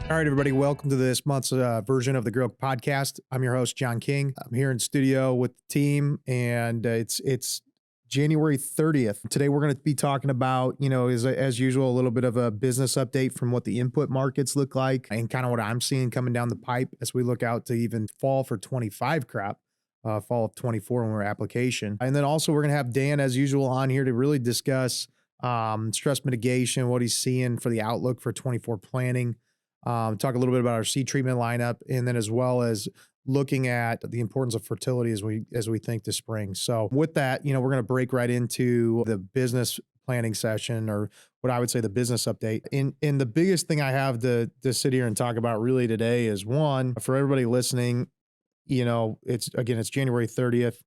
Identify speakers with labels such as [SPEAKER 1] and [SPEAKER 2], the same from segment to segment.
[SPEAKER 1] All right, everybody, welcome to this month's version of the Grow Podcast. I'm your host, John King. I'm here in studio with the team, and it's January 30th. Today, we're going to be talking about, as usual, a little bit of a business update from what the input markets look like and kind of what I'm seeing coming down the pipe as we look out to even fall for 25 crop. Fall of 24 when we're application. And then also we're going to have Dan as usual on here to really discuss stress mitigation, what he's seeing for the outlook for 24 planting. Talk a little bit about our seed treatment lineup, and then as well as looking at the importance of fertility as we think to spring. So with that, we're going to break right into the business planning session, or what I would say the business update. And the biggest thing I have to sit here and talk about really today is, one, for everybody listening, it's January 30th.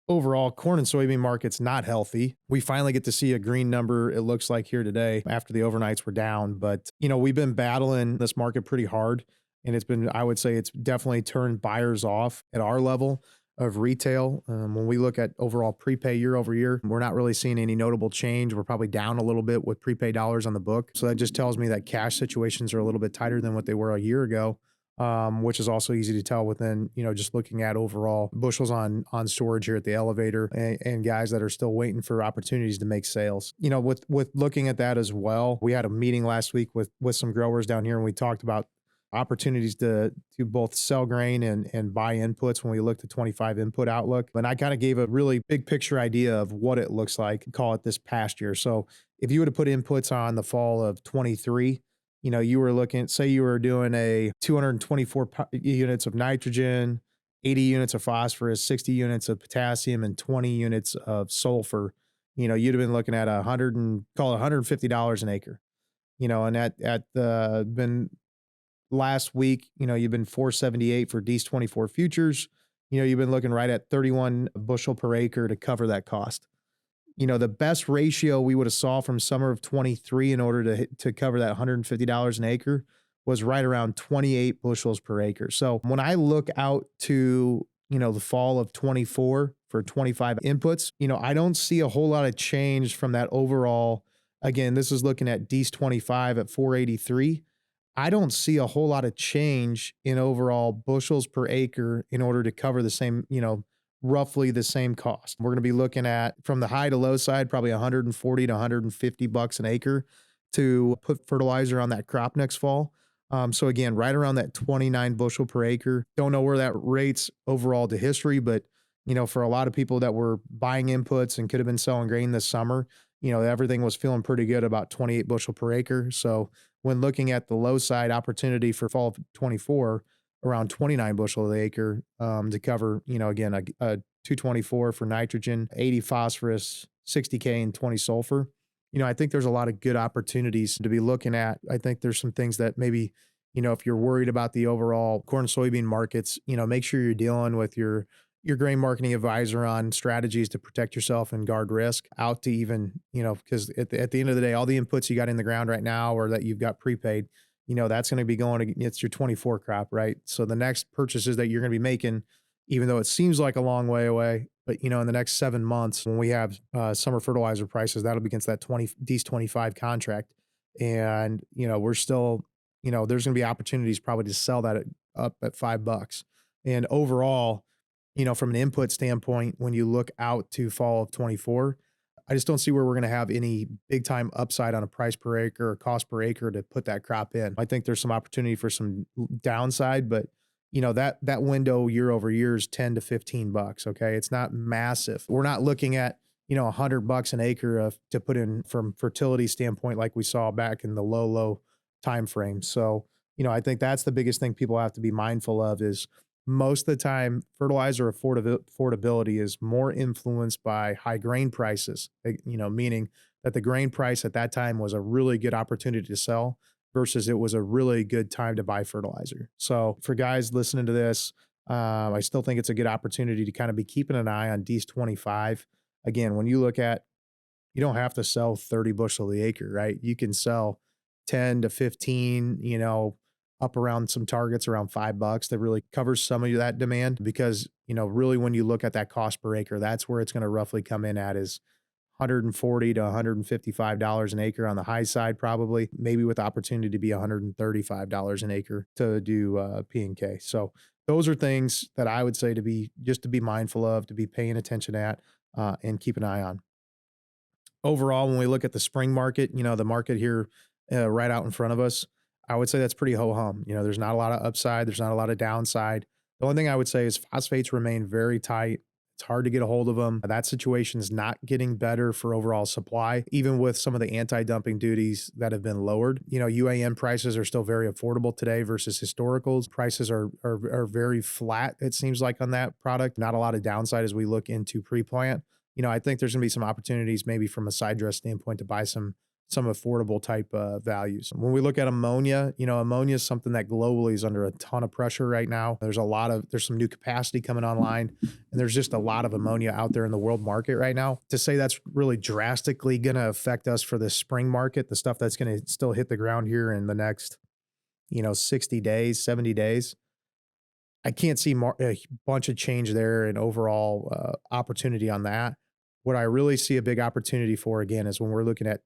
[SPEAKER 1] Overall, corn and soybean market's not healthy. We finally get to see a green number, it looks like, here today after the overnights were down. But, we've been battling this market pretty hard. And I would say it's definitely turned buyers off at our level of retail. When we look at overall prepay year over year, we're not really seeing any notable change. We're probably down a little bit with prepay dollars on the book. So that just tells me that cash situations are a little bit tighter than what they were a year ago. Which is also easy to tell within, just looking at overall bushels on storage here at the elevator, and guys that are still waiting for opportunities to make sales. With looking at that as well, we had a meeting last week with some growers down here, and we talked about opportunities to both sell grain and buy inputs when we looked at 25 input outlook. And I kind of gave a really big picture idea of what it looks like, call it this past year. So if you were to put inputs on the fall of 23, you were looking, say you were doing a 224 units of nitrogen, 80 units of phosphorus, 60 units of potassium, and 20 units of sulfur. You'd have been looking at $150 an acre. And been last week, you've been 478 for D's 24 futures. You've been looking right at 31 bushel per acre to cover that cost. The best ratio we would have saw from summer of 23 in order to cover that $150 an acre was right around 28 bushels per acre. So when I look out to, the fall of 24 for 25 inputs, I don't see a whole lot of change from that overall. Again, this is looking at D's 25 at 483. I don't see a whole lot of change in overall bushels per acre in order to cover the same, roughly the same cost. We're going to be looking at, from the high to low side, probably 140 to 150 bucks an acre to put fertilizer on that crop next fall. So again, right around that 29 bushel per acre. Don't know where that rates overall to history, but for a lot of people that were buying inputs and could have been selling grain this summer, everything was feeling pretty good about 28 bushel per acre. So when looking at the low side opportunity for fall of 24, around 29 bushel an acre to cover, again, a 224 for nitrogen, 80 phosphorus, 60K, and 20 sulfur. I think there's a lot of good opportunities to be looking at. I think there's some things that maybe, if you're worried about the overall corn soybean markets, make sure you're dealing with your grain marketing advisor on strategies to protect yourself and guard risk out to even, because at the end of the day, all the inputs you got in the ground right now or that you've got prepaid, that's going to be it's your 24 crop, right? So the next purchases that you're going to be making, even though it seems like a long way away, but in the next 7 months, when we have summer fertilizer prices, that'll be against that D's 25 contract. And, we're still, there's going to be opportunities probably to sell that up at $5. And overall, from an input standpoint, when you look out to fall of 24, I just don't see where we're going to have any big time upside on a price per acre or cost per acre to put that crop in. I think there's some opportunity for some downside, but that window year over year is 10 to 15 bucks. Okay. It's not massive. We're not looking at, $100 an acre to put in from fertility standpoint, like we saw back in the low time frame. So, I think that's the biggest thing people have to be mindful of is most of the time, fertilizer affordability is more influenced by high grain prices, meaning that the grain price at that time was a really good opportunity to sell versus it was a really good time to buy fertilizer. So for guys listening to this, I still think it's a good opportunity to kind of be keeping an eye on D's 25. Again, when you look at, you don't have to sell 30 bushel the acre, right? You can sell 10 to 15, up around some targets around $5 that really covers some of that demand because, really when you look at that cost per acre, that's where it's going to roughly come in at is $140 to $155 an acre on the high side, probably, maybe with opportunity to be $135 an acre to do P and K. So those are things that I would say to be just to be mindful of, to be paying attention at, and keep an eye on. Overall, when we look at the spring market, the market here right out in front of us, I would say that's pretty ho hum. There's not a lot of upside, there's not a lot of downside. The only thing I would say is phosphates remain very tight. It's hard to get a hold of them. That situation is not getting better for overall supply, even with some of the anti-dumping duties that have been lowered. UAN prices are still very affordable today versus historicals. Prices are very flat, it seems like, on that product. Not a lot of downside as we look into pre-plant. I think there's going to be some opportunities maybe from a side dress standpoint to buy some affordable type values. When we look at ammonia, ammonia is something that globally is under a ton of pressure right now. There's some new capacity coming online, and there's just a lot of ammonia out there in the world market right now. To say that's really drastically going to affect us for the spring market, the stuff that's going to still hit the ground here in the next, 60 days, 70 days, I can't see a bunch of change there and overall opportunity on that. What I really see a big opportunity for, again, is when we're looking at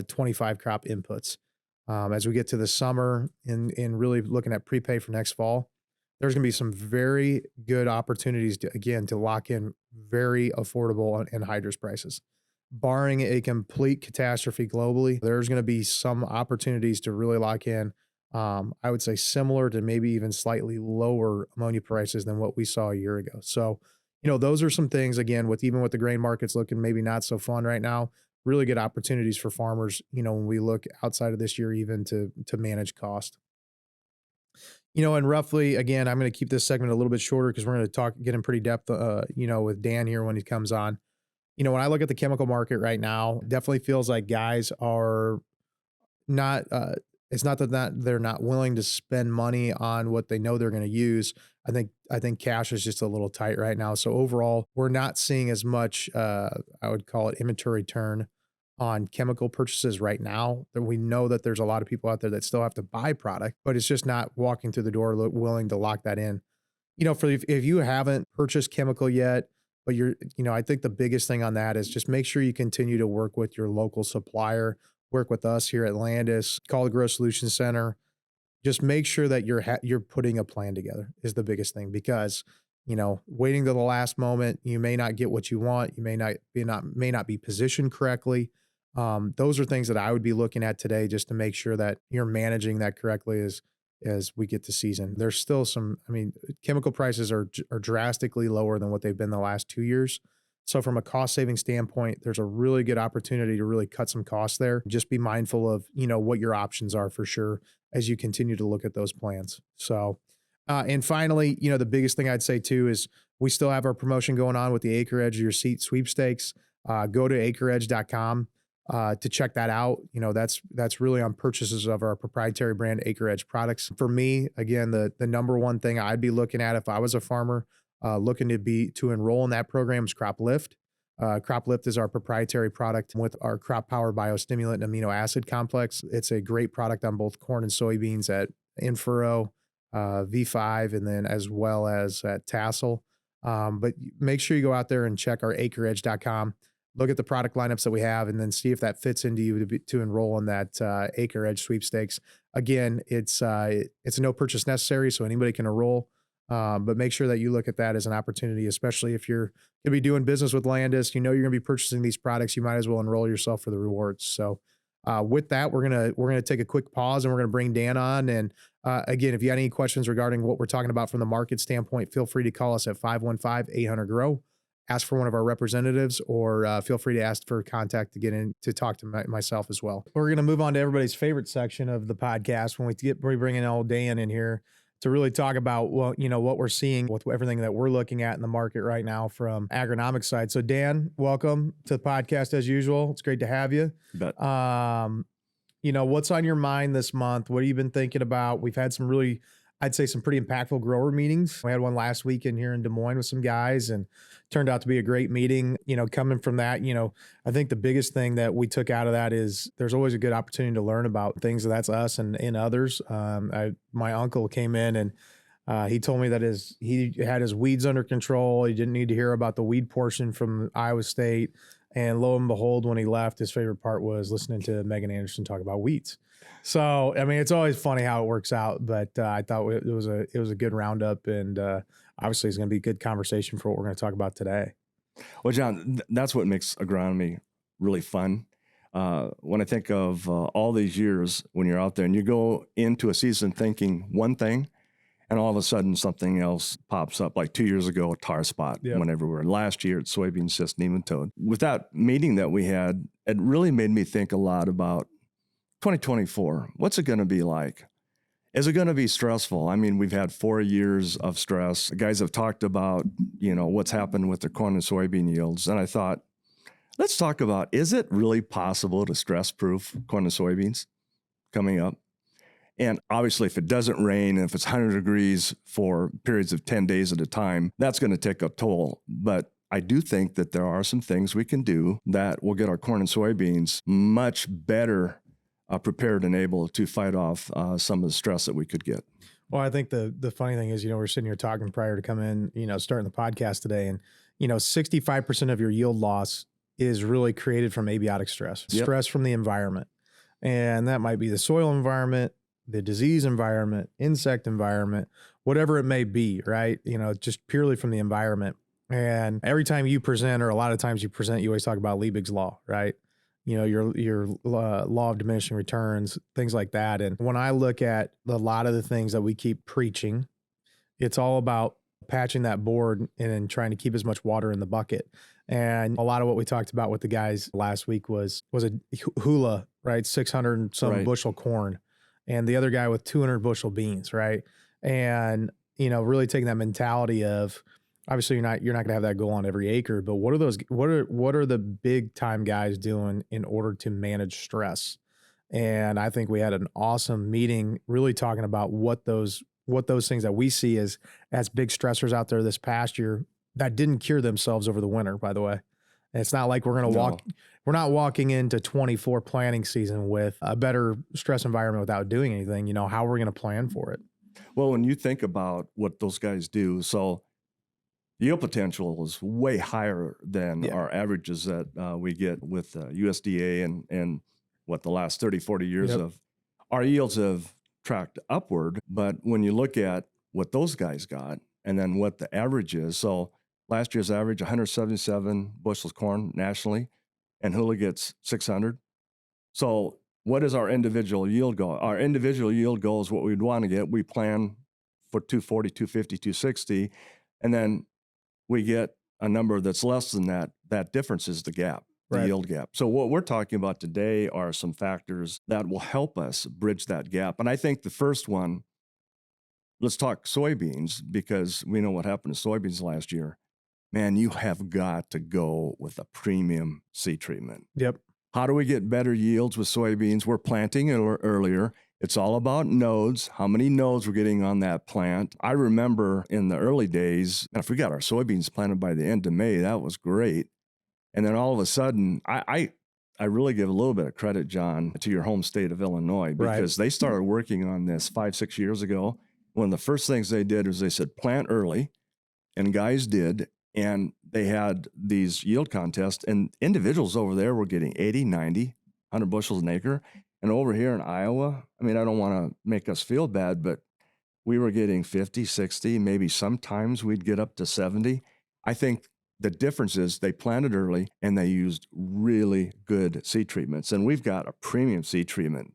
[SPEAKER 1] 25 crop inputs. As we get to the summer and really looking at prepay for next fall, there's going to be some very good opportunities to lock in very affordable anhydrous prices. Barring a complete catastrophe globally, there's going to be some opportunities to really lock in. I would say similar to maybe even slightly lower ammonia prices than what we saw a year ago. So, those are some things, again, even with the grain markets looking maybe not so fun right now, really good opportunities for farmers, when we look outside of this year, even to manage cost. And roughly, again, I'm going to keep this segment a little bit shorter because we're going to get in pretty depth, with Dan here when he comes on. When I look at the chemical market right now, definitely feels like guys are not, it's not that they're not willing to spend money on what they know they're going to use. I think cash is just a little tight right now. So overall, we're not seeing as much, I would call it, inventory turn on chemical purchases right now. That we know that there's a lot of people out there that still have to buy product, but it's just not walking through the door willing to lock that in. If you haven't purchased chemical yet, but I think the biggest thing on that is just make sure you continue to work with your local supplier, work with us here at Landus, call the Growth Solutions Center. Just make sure that you're putting a plan together is the biggest thing, because, waiting to the last moment, you may not get what you want. You may not be positioned correctly. Those are things that I would be looking at today just to make sure that you're managing that correctly as we get to season. There's still chemical prices are drastically lower than what they've been the last 2 years. So from a cost saving standpoint, there's a really good opportunity to really cut some costs there. Just be mindful of, what your options are for sure as you continue to look at those plans. So, and finally, the biggest thing I'd say too is we still have our promotion going on with the Acre Edge Your Seat sweepstakes. Go to acreedge.com to check that out. That's really on purchases of our proprietary brand Acre Edge products. For me, again, the number one thing I'd be looking at if I was a farmer looking to enroll in that program is Crop Lift. Crop Lift is our proprietary product with our Crop Power biostimulant and amino acid complex. It's a great product on both corn and soybeans at in-furrow, V5, and then as well as at tassel. But make sure you go out there and check our acreedge.com, look at the product lineups that we have, and then see if that fits into you to enroll in that Acre Edge sweepstakes. Again, it's no purchase necessary, so anybody can enroll. But make sure that you look at that as an opportunity, especially if you're going to be doing business with Landus, you're going to be purchasing these products, you might as well enroll yourself for the rewards. So with that, we're going to take a quick pause and we're going to bring Dan on. And again, if you got any questions regarding what we're talking about from the market standpoint, feel free to call us at 515-800-GROW, ask for one of our representatives, or feel free to ask for contact to get in to talk to myself as well. We're going to move on to everybody's favorite section of the podcast when we bring in old Dan in here to really talk about what we're seeing with everything that we're looking at in the market right now from agronomic side. So Dan, welcome to the podcast as usual. It's great to have you.
[SPEAKER 2] You bet.
[SPEAKER 1] What's on your mind this month? What have you been thinking about? We've had I'd say some pretty impactful grower meetings. We had one last week in here in Des Moines with some guys and turned out to be a great meeting. Coming from that, I think the biggest thing that we took out of that is there's always a good opportunity to learn about things. That's us and others. My uncle came in and he told me that he had his weeds under control. He didn't need to hear about the weed portion from Iowa State. And lo and behold, when he left, his favorite part was listening to Megan Anderson talk about weeds. So, I mean, it's always funny how it works out, but I thought it was a good roundup, and obviously it's going to be a good conversation for what we're going to talk about today.
[SPEAKER 2] Well, John, that's what makes agronomy really fun. When I think of all these years when you're out there and you go into a season thinking one thing, and all of a sudden something else pops up, like 2 years ago, a tar spot went everywhere. Last year, it's soybean cyst nematode. With that meeting that we had, it really made me think a lot about 2024. What's it going to be like? Is it going to be stressful? I mean, we've had 4 years of stress. The guys have talked about, what's happened with the corn and soybean yields. And I thought, let's talk about, is it really possible to stress-proof corn and soybeans coming up? And obviously, if it doesn't rain, if it's 100 degrees for periods of 10 days at a time, that's going to take a toll. But I do think that there are some things we can do that will get our corn and soybeans much better prepared and able to fight off some of the stress that we could get.
[SPEAKER 1] Well, I think the funny thing is, we're sitting here talking prior to come in, starting the podcast today, and 65% of your yield loss is really created from abiotic stress, stress from the environment. And that might be the soil environment, the disease environment, insect environment, whatever it may be, right? Just purely from the environment. And every time you present, or a lot of times you present, you always talk about Liebig's law, right? Your law of diminishing returns, things like that. And when I look at a lot of the things that we keep preaching, it's all about patching that board and trying to keep as much water in the bucket. And a lot of what we talked about with the guys last week was a hula, right? 600 and some bushel corn, and the other guy with 200 bushel beans, right? And really taking that mentality of, obviously you're not going to have that goal on every acre, but what are the big time guys doing in order to manage stress? And I think we had an awesome meeting really talking about what those things that we see as big stressors out there this past year that didn't cure themselves over the winter, by the way. And it's not like we're not walking into 24 planting season with a better stress environment without doing anything. How are we going to plan for it?
[SPEAKER 2] Well, when you think about what those guys do, so yield potential is way higher than our averages that we get with USDA and what the last 30, 40 years of our yields have tracked upward. But when you look at what those guys got and then what the average is, so last year's average, 177 bushels corn nationally, and Hula gets 600. So what is our individual yield goal? Our individual yield goal is what we'd want to get. We plan for 240, 250, 260, and then we get a number that's less than that. That difference is the gap, the yield gap. So what we're talking about today are some factors that will help us bridge that gap. And I think the first one, let's talk soybeans, because we know what happened to soybeans last year. Man, you have got to go with a premium seed treatment.
[SPEAKER 1] Yep.
[SPEAKER 2] How do we get better yields with soybeans? We're planting earlier. It's all about nodes, how many nodes we're getting on that plant. I remember in the early days, if we got our soybeans planted by the end of May, that was great. And then all of a sudden, I really give a little bit of credit, John, to your home state of Illinois, because they started working on this 5-6 years ago. One of the first things they did was they said, plant early, and guys did. And they had these yield contests, and individuals over there were getting 80, 90, 100 bushels an acre. And over here in Iowa, I mean, I don't want to make us feel bad, but we were getting 50, 60, maybe sometimes we'd get up to 70. I think the difference is they planted early and they used really good seed treatments. And we've got a premium seed treatment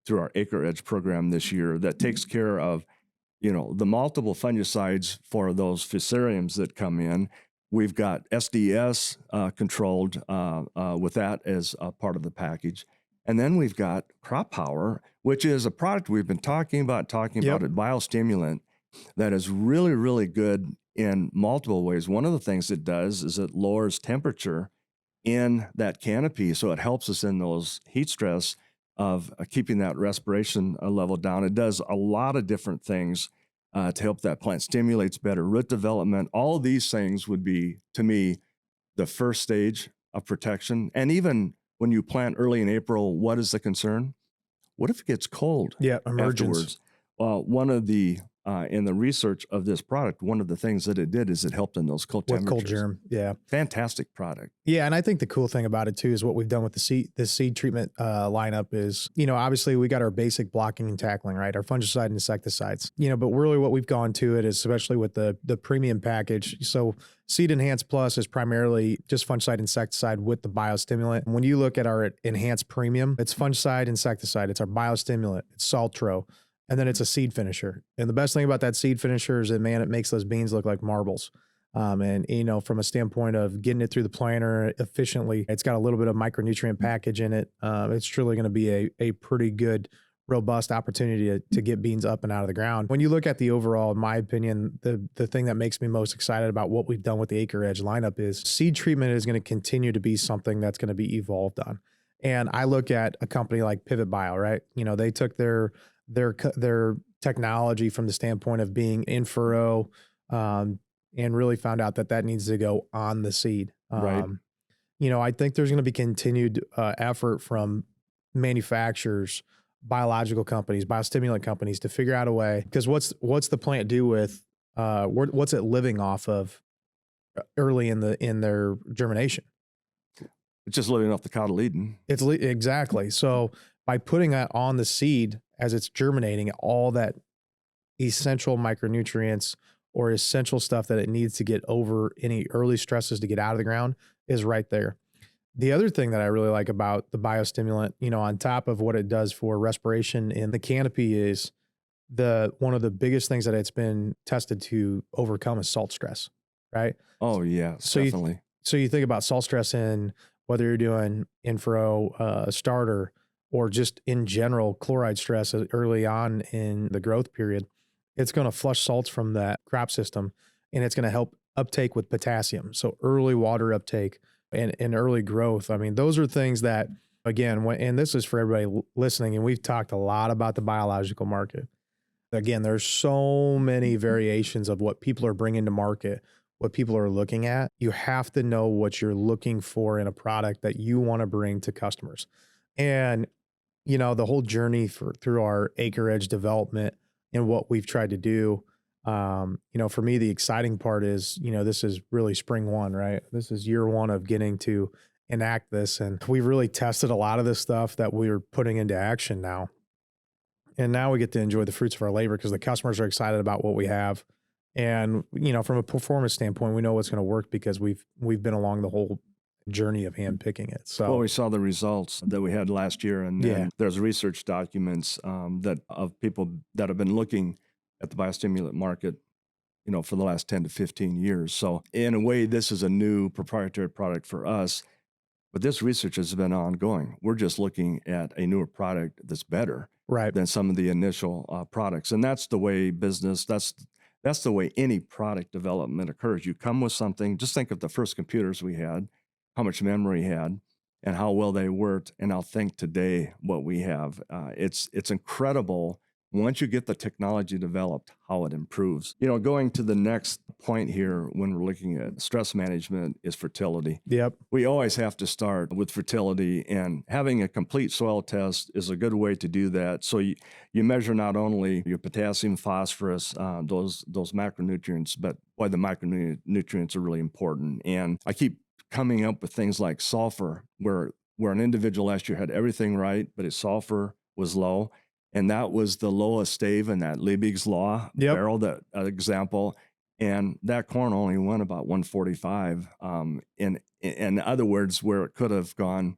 [SPEAKER 2] through our Acre Edge program this year that takes care of the multiple fungicides for those fusariums that come in. We've got SDS controlled with that as a part of the package. And then we've got Crop Power, which is a product we've been talking about it, biostimulant, that is really, really good in multiple ways. One of the things it does is it lowers temperature in that canopy, so it helps us in those heat stress of keeping that respiration level down. It does a lot of different things to help that plant, stimulates better root development. All these things would be, to me, the first stage of protection. And even when you plant early in April, what is the concern? What if it gets cold
[SPEAKER 1] emergence.
[SPEAKER 2] afterwards? One of the in the research of this product, one of the things that it did is it helped in those cold
[SPEAKER 1] with cold
[SPEAKER 2] temperatures.
[SPEAKER 1] germ. Yeah.
[SPEAKER 2] Fantastic product.
[SPEAKER 1] Yeah, and I think the cool thing about it too is what we've done with the seed treatment lineup is, obviously we got our basic blocking and tackling, right? Our fungicide and insecticides, but really what we've gone to it is especially with the premium package. So Seed Enhance Plus is primarily just fungicide insecticide with the biostimulant. When you look at our Enhance Premium, it's fungicide insecticide, it's our biostimulant, it's Saltro, and then it's a seed finisher. And the best thing about that seed finisher is that, man, it makes those beans look like marbles. And from a standpoint of getting it through the planter efficiently, it's got a little bit of micronutrient package in it. It's truly going to be a pretty good, robust opportunity to get beans up and out of the ground. When you look at the overall, in my opinion, the thing that makes me most excited about what we've done with the Acre Edge lineup is seed treatment is going to continue to be something that's going to be evolved on. And I look at a company like Pivot Bio, right? They took their technology from the standpoint of being in furrow, and really found out that needs to go on the seed.
[SPEAKER 2] Right.
[SPEAKER 1] I think there's going to be continued effort from manufacturers, biological companies, biostimulant companies to figure out a way, because what's the plant do with what's it living off of early in their germination?
[SPEAKER 2] It's just living off the cotyledon.
[SPEAKER 1] Exactly. So by putting that on the seed as it's germinating, all that essential micronutrients or essential stuff that it needs to get over any early stresses to get out of the ground is right there. The other thing that I really like about the biostimulant, on top of what it does for respiration in the canopy, is one of the biggest things that it's been tested to overcome is salt stress, right?
[SPEAKER 2] Oh yeah,
[SPEAKER 1] So
[SPEAKER 2] definitely.
[SPEAKER 1] So you think about salt stress in whether you're doing in-furrow starter or just in general chloride stress early on in the growth period. It's going to flush salts from that crop system, and it's going to help uptake with potassium. So early water uptake and early growth. I mean, those are things that, again, and this is for everybody listening, and we've talked a lot about the biological market. Again, there's so many variations of what people are bringing to market, what people are looking at. You have to know what you're looking for in a product that you want to bring to customers. And, the whole journey through our Acre Edge development and what we've tried to do. For me, the exciting part is, this is really spring one, right? This is year one of getting to enact this. And we've really tested a lot of this stuff that we're putting into action now. And now we get to enjoy the fruits of our labor because the customers are excited about what we have. And, from a performance standpoint, we know what's going to work because we've been along the whole journey of hand picking it. So
[SPEAKER 2] Well, we saw the results that we had last year, and
[SPEAKER 1] Yeah.
[SPEAKER 2] there's research documents that of people that have been looking at the biostimulant market, for the last 10 to 15 years. So in a way, this is a new proprietary product for us, but this research has been ongoing. We're just looking at a newer product that's better
[SPEAKER 1] right.
[SPEAKER 2] than some of the initial products, and that's the way business. That's the way any product development occurs. You come with something. Just think of the first computers we had, how much memory had, and how well they worked. And I'll think today what we have. It's incredible once you get the technology developed, how it improves. Going to the next point here when we're looking at stress management is fertility.
[SPEAKER 1] Yep.
[SPEAKER 2] We always have to start with fertility, and having a complete soil test is a good way to do that. So you measure not only your potassium, phosphorus, those macronutrients, but boy, the micronutrients are really important. And I keep coming up with things like sulfur, where an individual last year had everything right, but his sulfur was low. And that was the lowest stave in that Liebig's Law barrel, that example. And that corn only went about 145. In other words, where it could have gone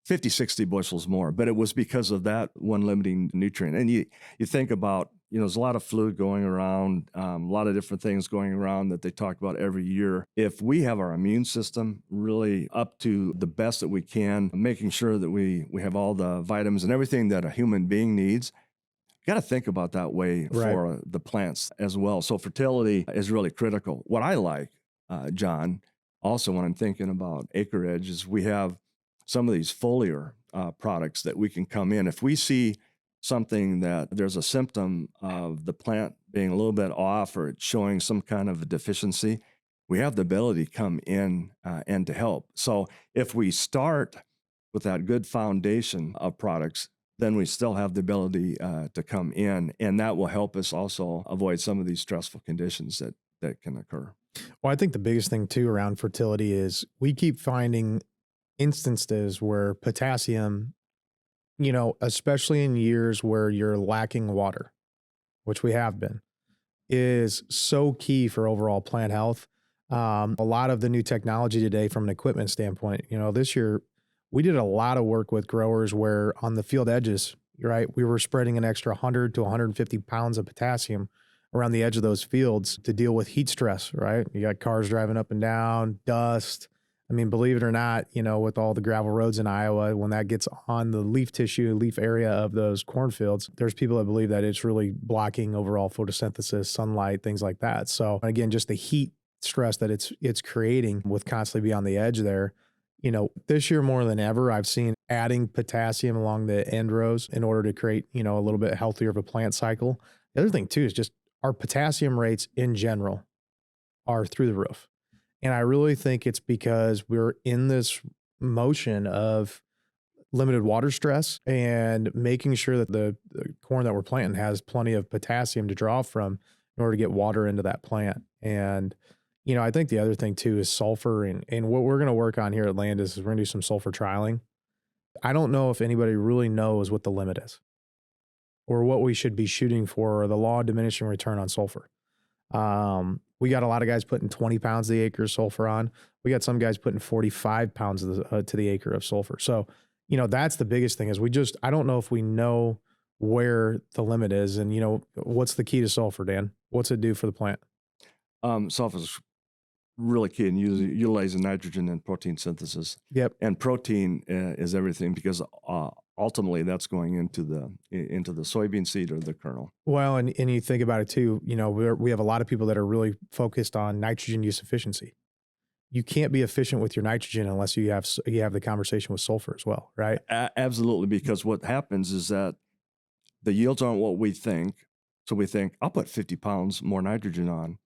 [SPEAKER 2] 50, 60 bushels more, but it was because of that one limiting nutrient. And you think about, there's a lot of fluid going around, a lot of different things going around that they talk about every year. If we have our immune system really up to the best that we can, making sure that we have all the vitamins and everything that a human being needs, got to think about that way for the plants as well. So fertility is really critical. What I like, John, also when I'm thinking about Acre Edge, is we have some of these foliar products that we can come in. If we see something that there's a symptom of the plant being a little bit off or it's showing some kind of a deficiency, we have the ability to come in and to help. So if we start with that good foundation of products, then we still have the ability to come in, and that will help us also avoid some of these stressful conditions that can occur.
[SPEAKER 1] Well, I think the biggest thing too around fertility is we keep finding instances where potassium, especially in years where you're lacking water, which we have been, is so key for overall plant health. A lot of the new technology today from an equipment standpoint, this year we did a lot of work with growers where on the field edges, right, we were spreading an extra 100 to 150 pounds of potassium around the edge of those fields to deal with heat stress, right? You got cars driving up and down, dust. I mean, believe it or not, with all the gravel roads in Iowa, when that gets on the leaf tissue, leaf area of those cornfields, there's people that believe that it's really blocking overall photosynthesis, sunlight, things like that. So again, just the heat stress that it's creating with constantly be on the edge there. This year more than ever, I've seen adding potassium along the end rows in order to create, a little bit healthier of a plant cycle. The other thing too is just our potassium rates in general are through the roof. And I really think it's because we're in this motion of limited water stress and making sure that the corn that we're planting has plenty of potassium to draw from in order to get water into that plant. And, I think the other thing too is sulfur. And what we're going to work on here at Landus is we're going to do some sulfur trialing. I don't know if anybody really knows what the limit is or what we should be shooting for or the law of diminishing return on sulfur. We got a lot of guys putting 20 pounds to the acre of sulfur on. We got some guys putting 45 pounds to the acre of sulfur. So, that's the biggest thing is I don't know if we know where the limit is. And, what's the key to sulfur, Dan? What's it do for the plant?
[SPEAKER 2] Sulfur is really key in utilizing nitrogen in protein synthesis.
[SPEAKER 1] Yep.
[SPEAKER 2] And protein is everything because ultimately that's going into the soybean seed or the kernel.
[SPEAKER 1] Well, and you think about it too, we have a lot of people that are really focused on nitrogen use efficiency. You can't be efficient with your nitrogen unless you have the conversation with sulfur as well, right?
[SPEAKER 2] Absolutely, because what happens is that the yields aren't what we think. So we think, I'll put 50 pounds more nitrogen on,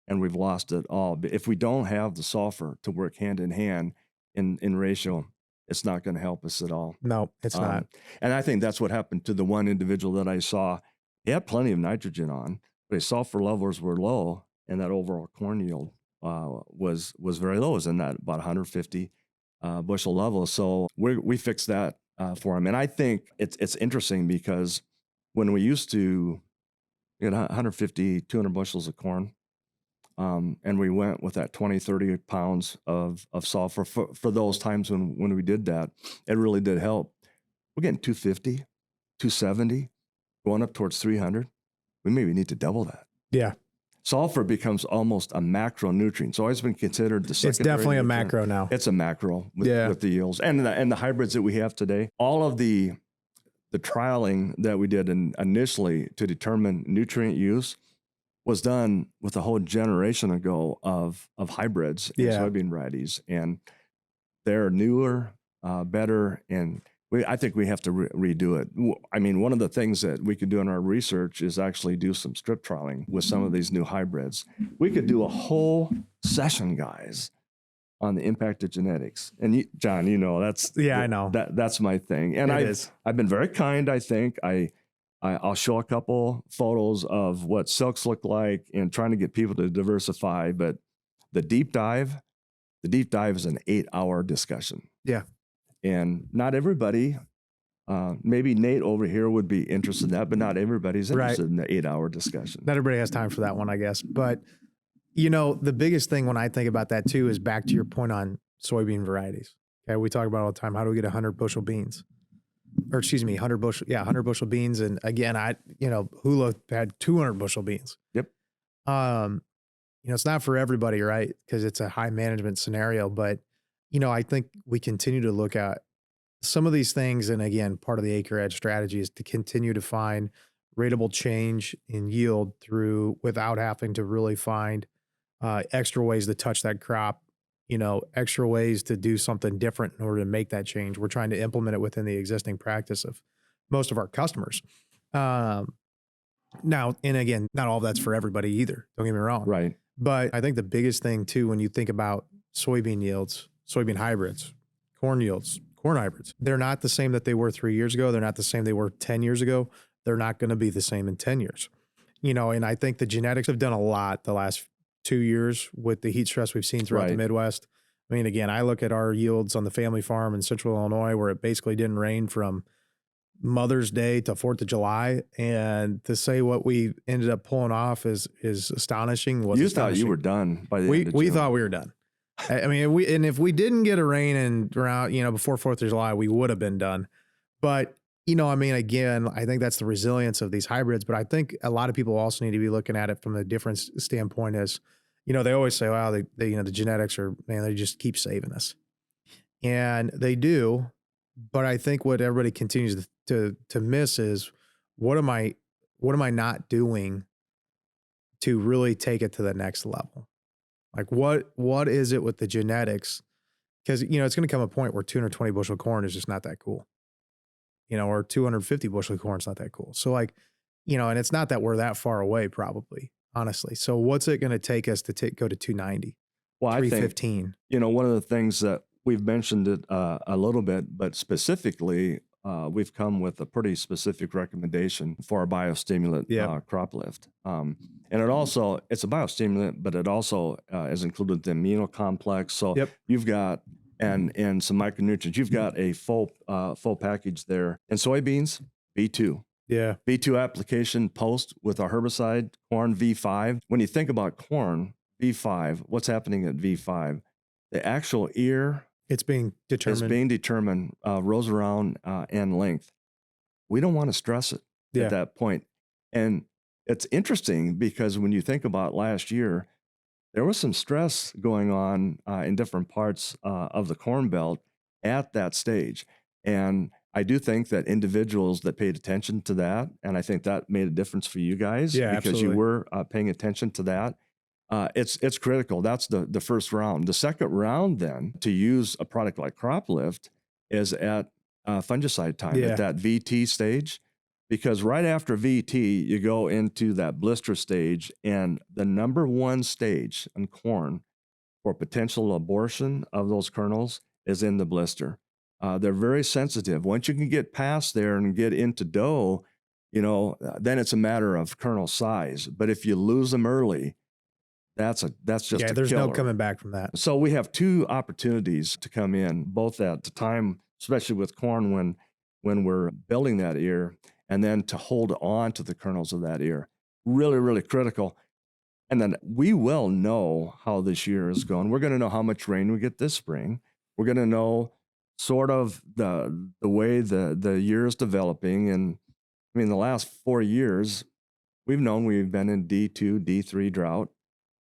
[SPEAKER 2] and we've lost it all. But if we don't have the sulfur to work hand in hand in ratio, it's not going to help us at all.
[SPEAKER 1] No, it's not.
[SPEAKER 2] And I think that's what happened to the one individual that I saw. He had plenty of nitrogen on, but his sulfur levels were low, and that overall corn yield was very low. It was in that about 150 bushel level. So we fixed that for him. And I think it's interesting because when we used to get 150, 200 bushels of corn, and we went with that 20, 30 pounds of sulfur for those times when we did that, it really did help. We're getting 250, 270, going up towards 300. We maybe need to double that.
[SPEAKER 1] Yeah.
[SPEAKER 2] Sulfur becomes almost a macronutrient. It's always been considered the secondary.
[SPEAKER 1] It's definitely
[SPEAKER 2] nutrient.
[SPEAKER 1] A macro now.
[SPEAKER 2] It's a macro with the yields and the hybrids that we have today. All of the trialing that we did initially to determine nutrient use was done with a whole generation ago of hybrids and soybean varieties, and they're newer, better, and I think we have to redo it. I mean, one of the things that we could do in our research is actually do some strip trialing with some of these new hybrids. We could do a whole session, guys, on the impact of genetics. And John, that's
[SPEAKER 1] I know
[SPEAKER 2] that's my thing. And I've been very kind. I think I'll show a couple photos of what silks look like and trying to get people to diversify. But the deep dive is an 8-hour discussion.
[SPEAKER 1] Yeah.
[SPEAKER 2] And not everybody, maybe Nate over here would be interested in that, but not everybody's interested in the 8-hour discussion.
[SPEAKER 1] Not everybody has time for that one, I guess. But, the biggest thing when I think about that too is back to your point on soybean varieties. Okay. We talk about all the time, how do we get 100 bushel beans? Or excuse me, 100 bushel beans. And again, Hula had 200 bushel beans.
[SPEAKER 2] Yep.
[SPEAKER 1] It's not for everybody, right? Because it's a high management scenario, but I think we continue to look at some of these things. And again, part of the acre edge strategy is to continue to find ratable change in yield without having to really find extra ways to touch that crop, extra ways to do something different in order to make that change. We're trying to implement it within the existing practice of most of our customers. Now, and again, not all of that's for everybody either. Don't get me wrong.
[SPEAKER 2] Right.
[SPEAKER 1] But I think the biggest thing too, when you think about soybean yields, soybean hybrids, corn yields, corn hybrids. They're not the same that they were 3 years ago. They're not the same they were 10 years ago. They're not going to be the same in 10 years. And I think the genetics have done a lot the last 2 years with the heat stress we've seen throughout the Midwest. I mean, again, I look at our yields on the family farm in central Illinois where it basically didn't rain from Mother's Day to 4th of July. And to say what we ended up pulling off is astonishing.
[SPEAKER 2] You thought you were done by the end of June.
[SPEAKER 1] We thought we were done. I mean, if we didn't get a rain and around, before 4th of July, we would have been done. But, I mean, again, I think that's the resilience of these hybrids. But I think a lot of people also need to be looking at it from a different standpoint as, they always say, wow, the genetics are, man, they just keep saving us. And they do. But I think what everybody continues to miss is what am I not doing to really take it to the next level? Like what is it with the genetics? Because, it's going to come a point where 220 bushel corn is just not that cool, or 250 bushel corn is not that cool. So and it's not that we're that far away probably, honestly. So what's it going to take us to go to 290,
[SPEAKER 2] well,
[SPEAKER 1] 315?
[SPEAKER 2] I think, one of the things that we've mentioned it a little bit, but specifically, we've come with a pretty specific recommendation for our biostimulant crop lift. And it's a biostimulant, but it also is included the amino complex. So you've got, and some micronutrients, you've got a full package there. And soybeans, V2.
[SPEAKER 1] Yeah.
[SPEAKER 2] V2 application post with our herbicide, corn V5. When you think about corn, V5, what's happening at V5? The actual ear,
[SPEAKER 1] it's being determined,
[SPEAKER 2] rows around and length. We don't want to stress it at that point. And it's interesting because when you think about last year, there was some stress going on in different parts of the Corn Belt at that stage. And I do think that individuals that paid attention to that, and I think that made a difference for you guys because
[SPEAKER 1] absolutely.
[SPEAKER 2] you were paying attention to that. It's critical. That's the first round. The second round then to use a product like Crop Lift is at fungicide time at that VT stage, because right after VT, you go into that blister stage, and the number one stage in corn for potential abortion of those kernels is in the blister. They're very sensitive. Once you can get past there and get into dough, then it's a matter of kernel size. But if you lose them early, that's just a
[SPEAKER 1] there's
[SPEAKER 2] killer.
[SPEAKER 1] no coming back from that.
[SPEAKER 2] So we have two opportunities to come in, both at the time, especially with corn when we're building that ear, and then to hold on to the kernels of that ear. Really, really critical. And then we will know how this year is going. We're going to know how much rain we get this spring. We're going to know sort of the way the year is developing. And I mean, the last 4 years, we've known we've been in D2, D3 drought.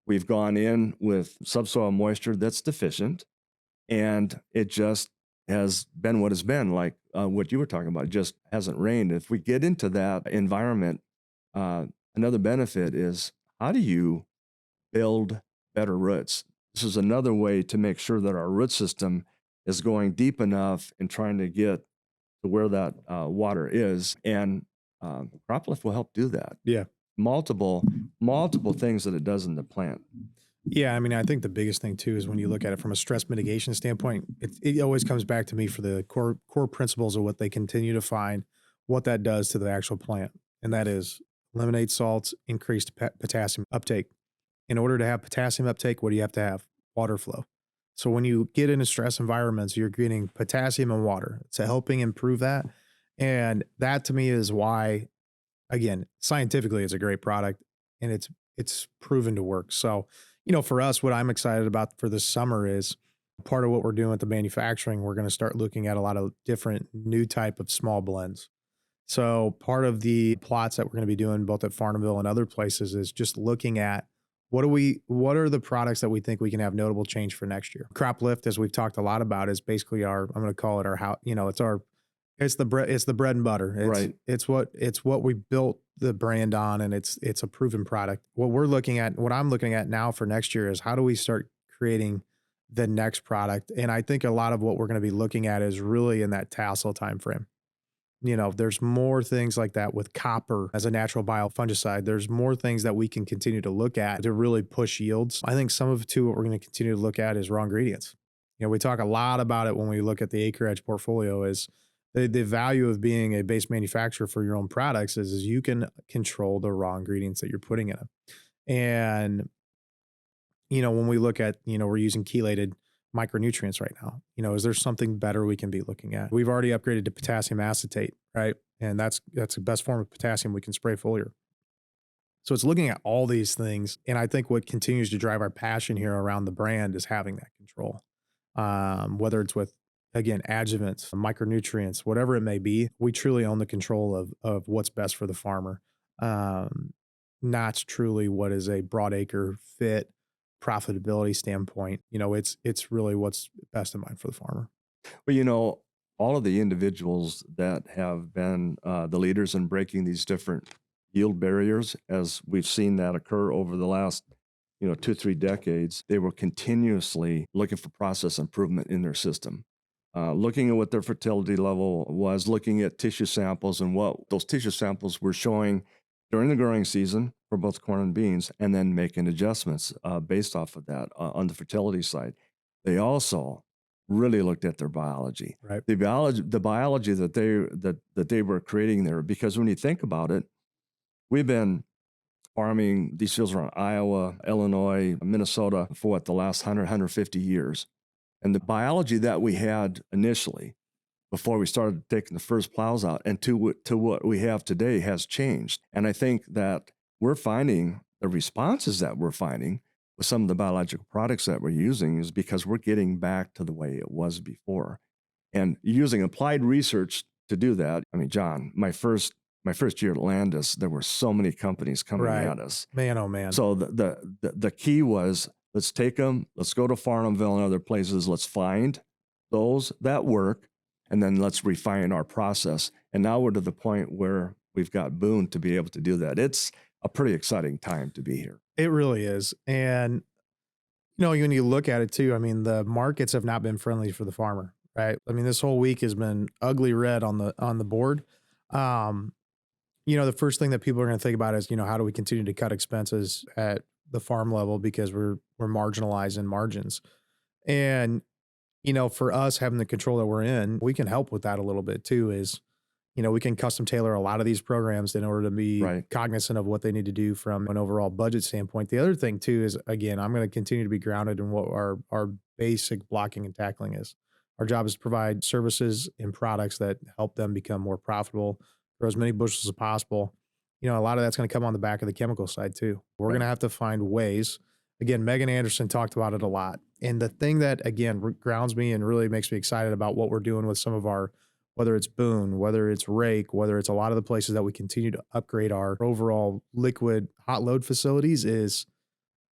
[SPEAKER 2] We've gone in with subsoil moisture that's deficient, and it just has been what it's been, like what you were talking about. It just hasn't rained. If we get into that environment, another benefit is, how do you build better roots? This is another way to make sure that our root system is going deep enough and trying to get to where that water is, and Crop Lift will help do that.
[SPEAKER 1] Yeah.
[SPEAKER 2] Multiple things that it does in the plant.
[SPEAKER 1] Yeah, I mean, I think the biggest thing too is when you look at it from a stress mitigation standpoint, it always comes back to me for the core principles of what they continue to find, what that does to the actual plant, and that is eliminate salts, increased potassium uptake. In order to have potassium uptake, what do you have to have? Water flow. So when you get into stress environments, you're getting potassium and water. It's helping improve that, and that to me is why. Again, scientifically, it's a great product, and it's proven to work. So, for us, what I'm excited about for this summer is part of what we're doing with the manufacturing. We're going to start looking at a lot of different new type of small blends. So part of the plots that we're going to be doing both at Farnhamville and other places is just looking at what are the products that we think we can have notable change for next year. Crop Lift, as we've talked a lot about, is basically I'm going to call it our house. It's the bread and butter. It's what we built the brand on, and it's a proven product. What I'm looking at now for next year is how do we start creating the next product? And I think a lot of what we're going to be looking at is really in that tassel timeframe. There's more things like that with copper as a natural biofungicide. There's more things that we can continue to look at to really push yields. I think some of it too, what we're going to continue to look at is raw ingredients. We talk a lot about it when we look at the acreage portfolio is the value of being a base manufacturer for your own products is you can control the raw ingredients that you're putting in them. And, when we look at, we're using chelated micronutrients right now, is there something better we can be looking at? We've already upgraded to potassium acetate, right? And that's the best form of potassium we can spray foliar. So it's looking at all these things. And I think what continues to drive our passion here around the brand is having that control. Whether it's with, again, adjuvants, micronutrients, whatever it may be, we truly own the control of what's best for the farmer. Um, Not truly what is a broad acre fit profitability standpoint. It's really what's best in mind for the farmer.
[SPEAKER 2] Well, all of the individuals that have been the leaders in breaking these different yield barriers, as we've seen that occur over the last, 2, 3 decades, they were continuously looking for process improvement in their system. Looking at what their fertility level was, looking at tissue samples and what those tissue samples were showing during the growing season for both corn and beans, and then making adjustments based off of that on the fertility side. They also really looked at their biology,
[SPEAKER 1] Right.
[SPEAKER 2] the biology that they were creating there. Because when you think about it, we've been farming these fields around Iowa, Illinois, Minnesota for the last 150 years. And the biology that we had initially, before we started taking the first plows out, and to what we have today has changed. And I think that we're finding the responses that we're finding with some of the biological products that we're using is because we're getting back to the way it was before. And using applied research to do that. I mean, John, my first year at Landus, there were so many companies coming
[SPEAKER 1] Right.
[SPEAKER 2] at us.
[SPEAKER 1] Man, oh man.
[SPEAKER 2] So the key was, let's take them, let's go to Farnhamville and other places, let's find those that work, and then let's refine our process. And now we're to the point where we've got Boone to be able to do that. It's a pretty exciting time to be here.
[SPEAKER 1] It really is. And, when you look at it too, I mean, the markets have not been friendly for the farmer, right? I mean, this whole week has been ugly red on the board. Um, the first thing that people are going to think about is, how do we continue to cut expenses at the farm level because we're marginalizing margins. And, for us having the control that we're in, we can help with that a little bit too is, we can custom tailor a lot of these programs in order to be
[SPEAKER 2] Right.
[SPEAKER 1] cognizant of what they need to do from an overall budget standpoint. The other thing too is, again, I'm going to continue to be grounded in what our basic blocking and tackling is. Our job is to provide services and products that help them become more profitable, grow as many bushels as possible. A lot of that's going to come on the back of the chemical side too. We're
[SPEAKER 2] Right.
[SPEAKER 1] going to have to find ways. Again, Megan Anderson talked about it a lot. And the thing that, again, grounds me and really makes me excited about what we're doing with some of our, whether it's Boone, whether it's Rake, whether it's a lot of the places that we continue to upgrade our overall liquid hot load facilities is,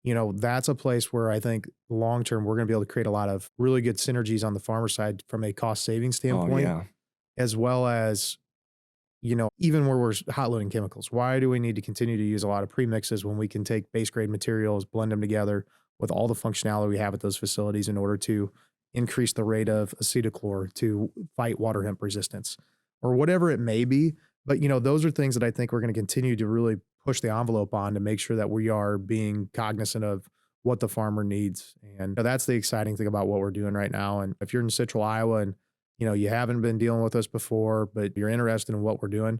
[SPEAKER 1] that's a place where I think long term we're going to be able to create a lot of really good synergies on the farmer side from a cost saving
[SPEAKER 2] Oh,
[SPEAKER 1] standpoint,
[SPEAKER 2] yeah.
[SPEAKER 1] as well as, even where we're hot loading chemicals. Why do we need to continue to use a lot of premixes when we can take base grade materials, blend them together with all the functionality we have at those facilities in order to increase the rate of acetochlor to fight water hemp resistance or whatever it may be. But, those are things that I think we're going to continue to really push the envelope on to make sure that we are being cognizant of what the farmer needs. And that's the exciting thing about what we're doing right now. And if you're in Central Iowa and, you haven't been dealing with us before, but you're interested in what we're doing,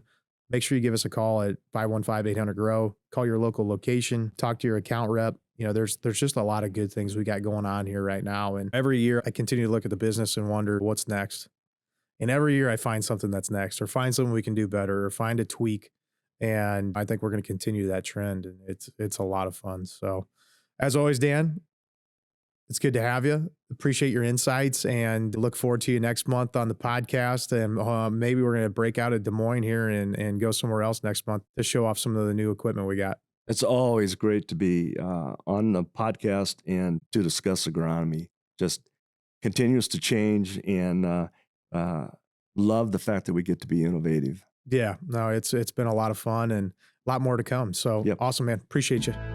[SPEAKER 1] make sure you give us a call at 515-800-GROW. Call your local location, talk to your account rep. There's just a lot of good things we got going on here right now. And every year I continue to look at the business and wonder what's next. And every year I find something that's next or find something we can do better or find a tweak. And I think we're going to continue that trend. And it's a lot of fun. So as always, Dan, it's good to have you. Appreciate your insights and look forward to you next month on the podcast. And maybe we're going to break out of Des Moines here and go somewhere else next month to show off some of the new equipment we got.
[SPEAKER 2] It's always great to be on the podcast and to discuss agronomy. Just continues to change, and love the fact that we get to be innovative.
[SPEAKER 1] Yeah, no, it's been a lot of fun and a lot more to come. So
[SPEAKER 2] Yep.
[SPEAKER 1] awesome, man. Appreciate you.